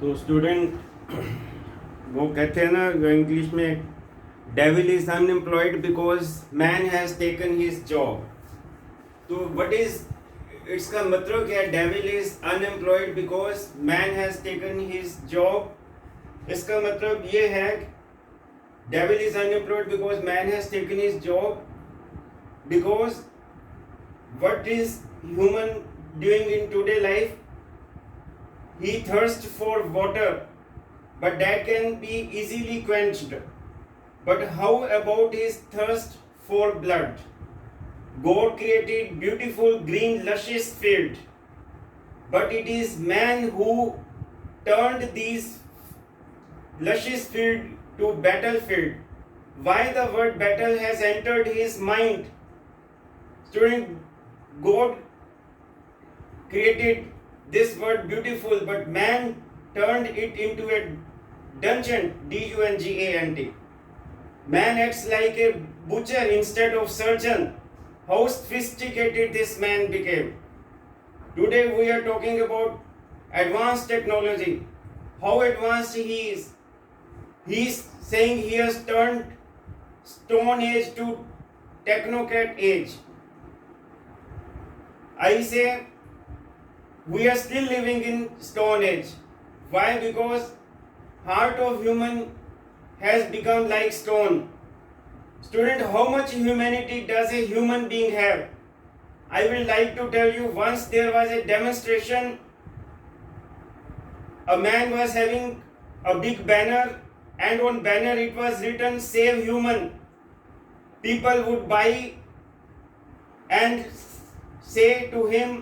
तो स्टूडेंट वो कहते हैं ना इंग्लिश में devil is unemployed because man has taken his job. तो व्हाट इज इसका मतलब क्या है? Devil is unemployed because man has taken his job. इसका मतलब ये है devil is unemployed because man has taken his job because what is human doing in today life? He thirsts for water, but that can be easily quenched. But how about his thirst for blood? God created beautiful green luscious field, but it is man who turned these luscious field to battlefield. Why the word battle has entered his mind? Student, God created this word beautiful, but man turned it into a dungeon, D-U-N-G-A-N-T. Man acts like a butcher instead of surgeon. How sophisticated this man became. Today we are talking about advanced technology. How advanced he is. He is saying he has turned Stone Age to Technocrat age. I say we are still living in Stone Age. Why? Because heart of human has become like stone. Student, how much humanity does a human being have? I will like to tell you, once there was a demonstration. A man was having a big banner, and on banner it was written "Save Human." People would buy and say to him,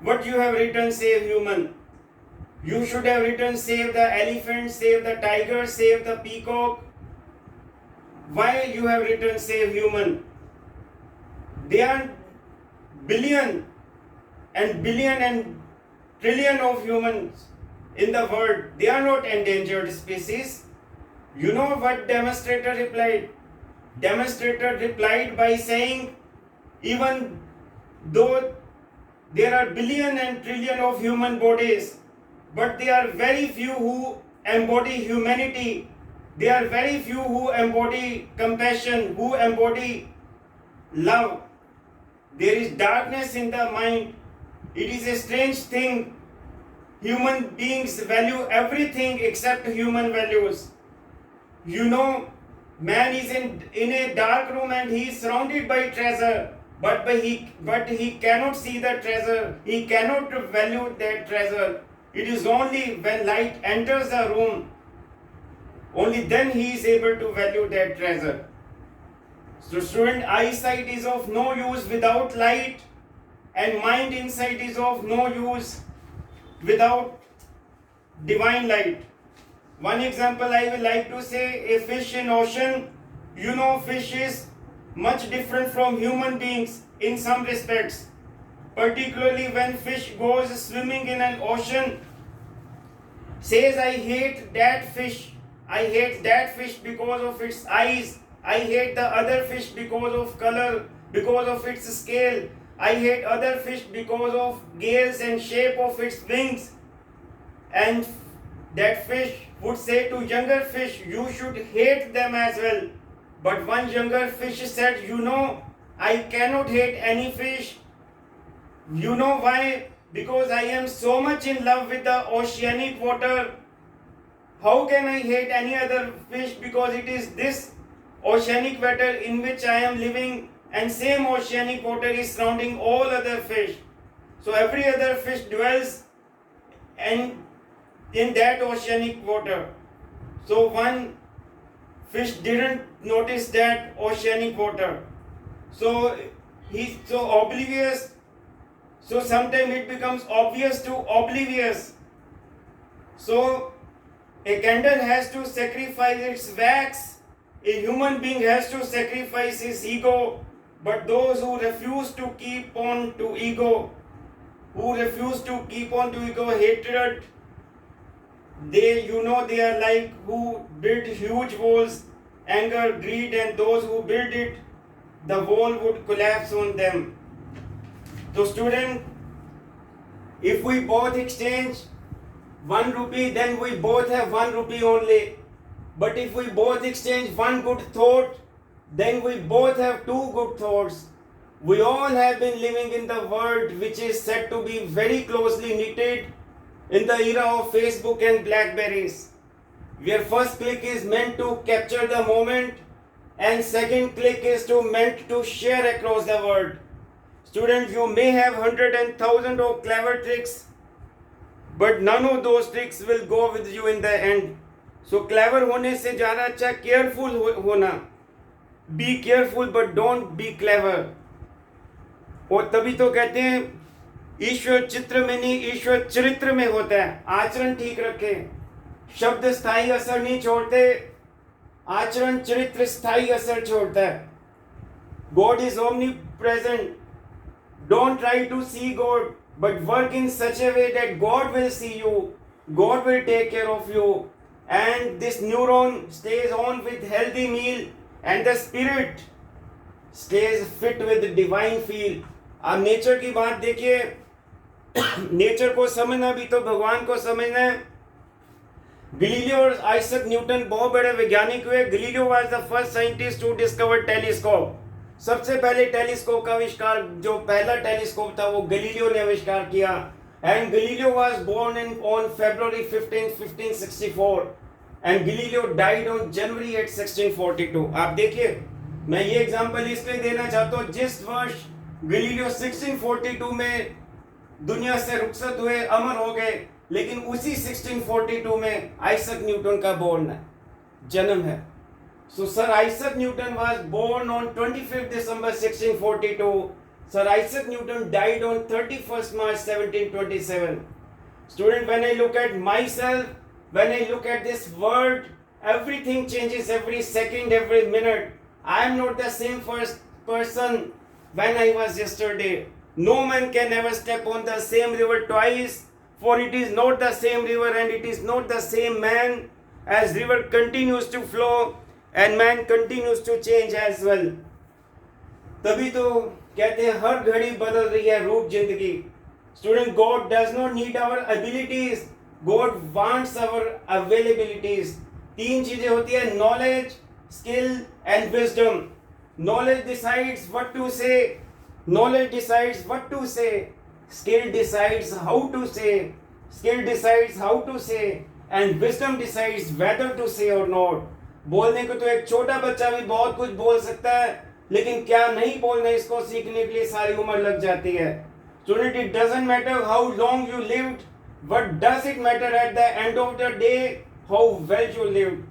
what you have written, save human. You should have written save the elephant, save the tiger, save the peacock. Why you have written save human? There are billion and trillion of humans in the world. They are not endangered species. You know what demonstrator replied? Demonstrator replied by saying, even though there are billion and trillion of human bodies, but there are very few who embody humanity. There are very few who embody compassion, who embody love. There is darkness in the mind. It is a strange thing. Human beings value everything except human values. You know, man is in a dark room and he is surrounded by treasure. But he cannot see the treasure. He cannot value that treasure. It is only when light enters the room, only then he is able to value that treasure. So student, eyesight is of no use without light, and mind insight is of no use without divine light. One example I will like to say, a fish in ocean. You know, fish is much different from human beings in some respects, particularly when fish goes swimming in an ocean, says I hate that fish because of its eyes, I hate the other fish because of color, because of its scale, I hate other fish because of scales and shape of its wings. And that fish would say to younger fish, you should hate them as well. But one younger fish said, you know, I cannot hate any fish. You know why? Because I am so much in love with the oceanic water. How can I hate any other fish? Because it is this oceanic water in which I am living, and same oceanic water is surrounding all other fish. So every other fish dwells in that oceanic water. So one fish didn't notice that oceanic water. So he's so oblivious. So sometimes it becomes obvious to oblivious. So a candle has to sacrifice its wax. A human being has to sacrifice his ego. But those who refuse to keep on to ego, hatred, they are like who build huge walls, anger, greed, and those who build it, the wall would collapse on them. So student, if we both exchange 1 rupee, then we both have 1 rupee only. But if we both exchange one good thought, then we both have 2 good thoughts. We all have been living in the world which is said to be very closely knitted in the era of Facebook and Blackberries, where first click is meant to capture the moment and second click is meant to share across the world. Students, you may have 100 and 1000 of clever tricks, but none of those tricks will go with you in the end. So clever होने से ज़्यादा अच्छा careful होना. Be careful but don't be clever. और तभी तो कहते हैं ईश्वर चित्र में नहीं, ईश्वर चरित्र में होता है. आचरण ठीक रखें. शब्द स्थायी असर नहीं छोड़ते, आचरण चरित्र स्थायी असर छोड़ता है. God is omnipresent. Don't try to see God, but work in such a way that God will see you, God will take care of you, and this neuron stays on with healthy meal and the spirit stays fit with the divine feel. आप nature की बात देखिए, nature को समझना भी तो भगवान को समझना है. गैलीलियो और आइजैक न्यूटन बहुत बड़े वैज्ञानिक हुए. Galileo was the first scientist to discover telescope. सबसे पहले टेलीस्कोप का आविष्कार, जो पहला टेलीस्कोप था वो गैलीलियो ने आविष्कार किया. And Galileo was born on February 15, 1564 and Galileo died on January 8, 1642. आप देखिए, मैं ये एग्जांपल इसलिए देना चाहता हूँ, जिस वर्ष गैलीलियो 1642 में दुनिया से रुखसत हुए, अमर हो गए, लेकिन उसी 1642 में आइजैक न्यूटन का जन्म है. So Sir Isaac Newton was born on 25th December 1642. Sir Isaac Newton died on 31st March 1727. Student, when I look at myself, when I look at this world, everything changes every second, every minute. I am not the same first person when I was yesterday. No man can ever step on the same river twice, for it is not the same river and it is not the same man, as river continues to flow and man continues to change as well. तभी तो कहते हैं हर घड़ी बदल रही है रूप जिंदगी. Student, God does not need our abilities, God wants our availabilities. 3 चीजें होती है, knowledge, skill and wisdom. Knowledge decides what to say, knowledge decides what to say, skill decides how to say, skill decides how to say, and wisdom decides whether to say or not. बोलने को तो एक छोटा बच्चा भी बहुत कुछ बोल सकता है, लेकिन क्या नहीं बोलना, इसको सीखने के लिए सारी उम्र लग जाती है. Student, it doesn't matter how long you lived, but does it matter at the end of the day how well you lived.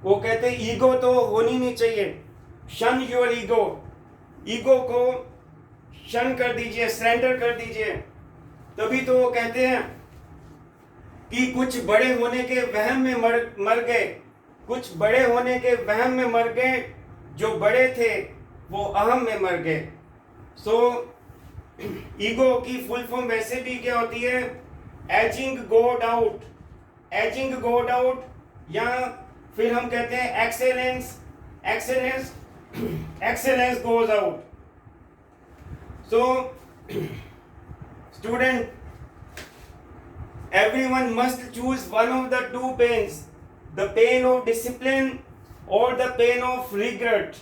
वो कहते हैं ईगो तो होनी नहीं चाहिए. शन योर ईगो. ईगो को शन कर दीजिए, सरेंडर कर दीजिए. तभी तो वो कहते हैं कि कुछ बड़े होने के वहम में मर गए, कुछ बड़े होने के वहम में मर गए, जो बड़े थे वो अहम में मर गए. सो ईगो की फुल फॉर्म वैसे भी क्या होती है, एजिंग गोड आउट. एजिंग गोड आउट, या फिर हम कहते हैं excellence, excellence, excellence goes out. So student, everyone must choose one of the 2 pains, the pain of discipline or the pain of regret.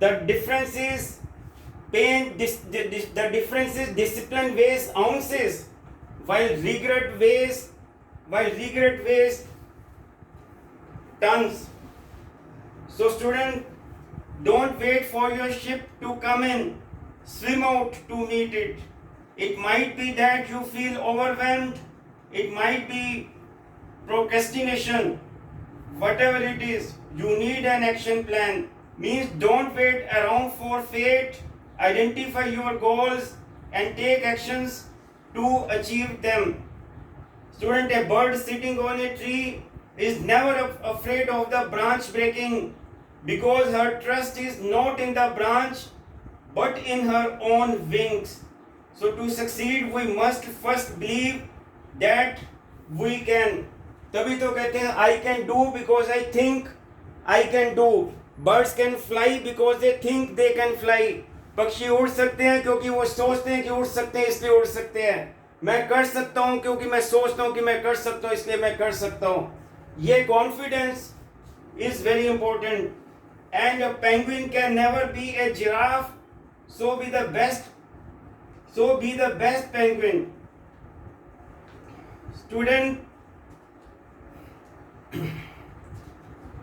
The difference is the difference is discipline weighs ounces, while regret weighs tons. So student, don't wait for your ship to come in, swim out to meet it. It might be that you feel overwhelmed, it might be procrastination. Whatever it is, you need an action plan. Means don't wait around for fate. Identify your goals and take actions to achieve them. Student, a bird sitting on a tree is never afraid of the branch breaking, because her trust is not in the branch but in her own wings. So to succeed, we must first believe that we can. तभी तो कहते हैं I can do because I think I can do. Birds can fly because they think they can fly. पक्षी उड़ सकते हैं क्योंकि वो सोचते हैं कि उड़ सकते हैं, इसलिए उड़ सकते हैं. मैं कर सकता हूं क्योंकि मैं सोचता हूं कि मैं कर सकता हूं, इसलिए मैं कर सकता हूं. ये confidence is very important. And a penguin can never be a giraffe, so be the best penguin. Student,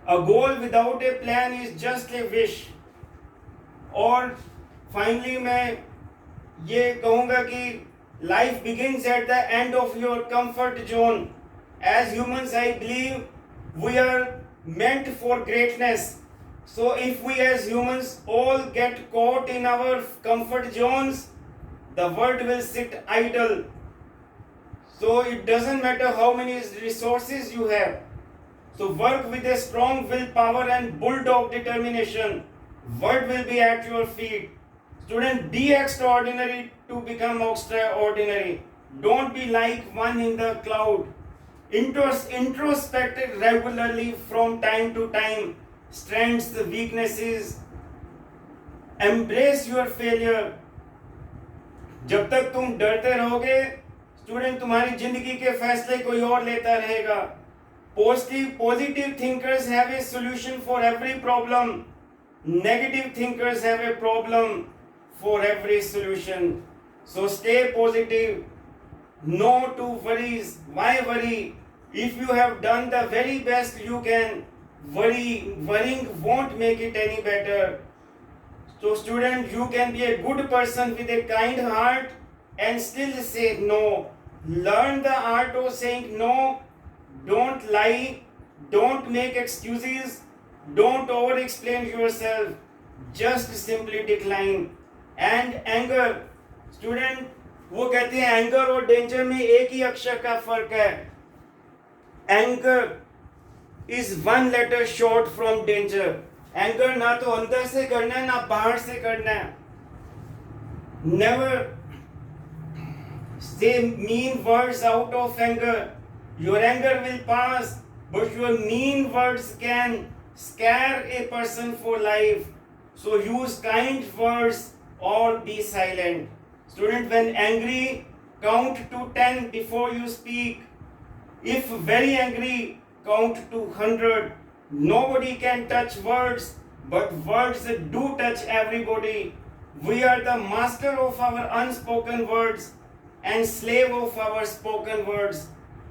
a goal without a plan is just a wish. और फाइनली मैं ये कहूँगा कि life begins at the end of your comfort zone. As humans, I believe we are meant for greatness. So if we as humans all get caught in our comfort zones, the world will sit idle. So it doesn't matter how many resources you have. So work with a strong willpower and bulldog determination. World will be at your feet. Student, be extraordinary to become extraordinary. Don't be like one in the cloud. Introspect regularly from time to time. Strengths, weaknesses. Embrace your failure. जब तक तुम डरते रहोगे, student, तुम्हारी जिंदगी के फैसले कोई और लेता रहेगा. Positive thinkers have a solution for every problem. Negative thinkers have a problem for every solution. So stay positive. No to worries. Why worry? If you have done the very best you can, worrying won't make it any better. So student, you can be a good person with a kind heart and still say no. Learn the art of saying no. Don't lie. Don't make excuses. Don't over explain yourself. Just simply decline. And anger. Student, वो कहते हैं anger और danger में एक ही अक्षर का फर्क है. Anger is one letter short from danger. Anger ना तो अंदर से करना है ना बाहर से करना है. Never say mean words out of anger. Your anger will pass, but your mean words can scare a person for life. So use kind words or be silent. Student, when angry, count to 10 before you speak. If very angry, count to 100. Nobody can touch words, but words do touch everybody. We are the master of our unspoken words and slave of our spoken words.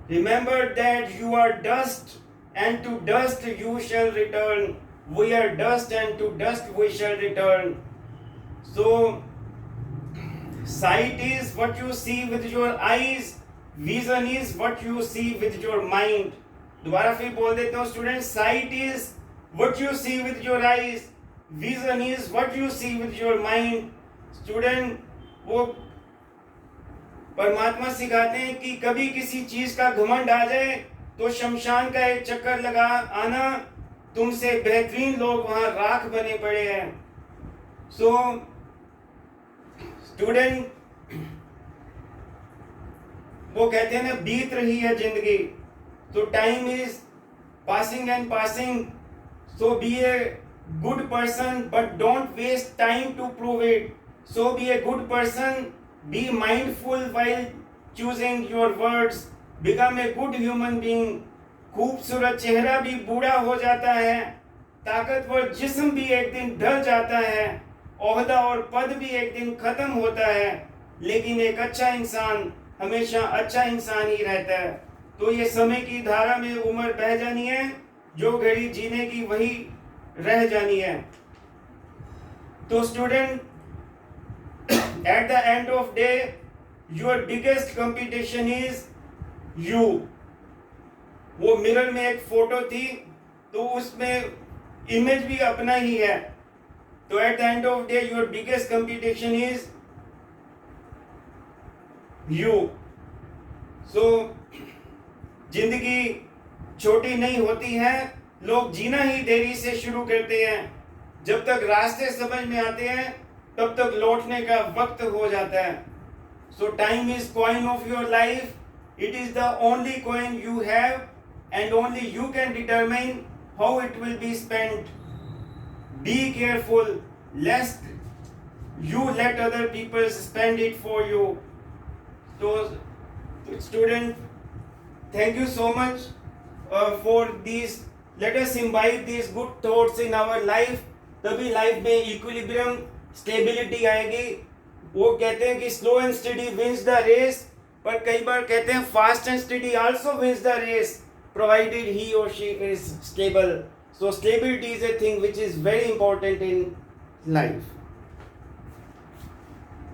Remember that you are dust, and to dust you shall return. We are dust, and to dust we shall return. So, sight is what you see with your eyes, vision is what you see with your mind. दोबारा फिर बोल देता हूँ student, sight is what you see with your eyes, vision is what you see with your mind. Student, वो परमात्मा सिखाते हैं कि कभी किसी चीज का घमंड आ जाए तो शमशान का एक चक्कर लगा आना, तुमसे बेहतरीन लोग वहां राख बने पड़े हैं. सो स्टूडेंट, वो कहते हैं ना, बीत रही है जिंदगी, तो time is passing and passing. So be a good person but don't waste time to prove it. So be a good person. Be mindful while choosing your words. Become a good human being. खूबसूरत चेहरा भी बूढ़ा हो जाता है, ताकतवर जिस्म भी एक दिन ढल जाता है, ओहदा और पद भी एक दिन खत्म होता है, लेकिन एक अच्छा इंसान हमेशा अच्छा इंसान ही रहता है. तो ये समय की धारा में उम्र बह जानी है, जो घड़ी जीने की वही रह जानी है. तो student, at the end of day, your biggest competition is you. वो मिरर में एक फोटो थी, तो उसमें इमेज भी अपना ही है. तो at the end of day, your biggest competition is you. So जिंदगी छोटी नहीं होती है, लोग जीना ही देरी से शुरू करते हैं. जब तक रास्ते समझ में आते हैं तब तक लौटने का वक्त हो जाता है. So time is coin of your life. It is the only coin you have and only you can determine how it will be spent. Be careful lest you let other people spend it for you. So Student, thank you so much for these. Let us imbibe these good thoughts in our life. तभी life में equilibrium stability आएगी. वो कहते हैं कि slow and steady wins the race, पर कई बार कहते हैं fast and steady also wins the race provided he or she is stable. So stability is a thing which is very important in life.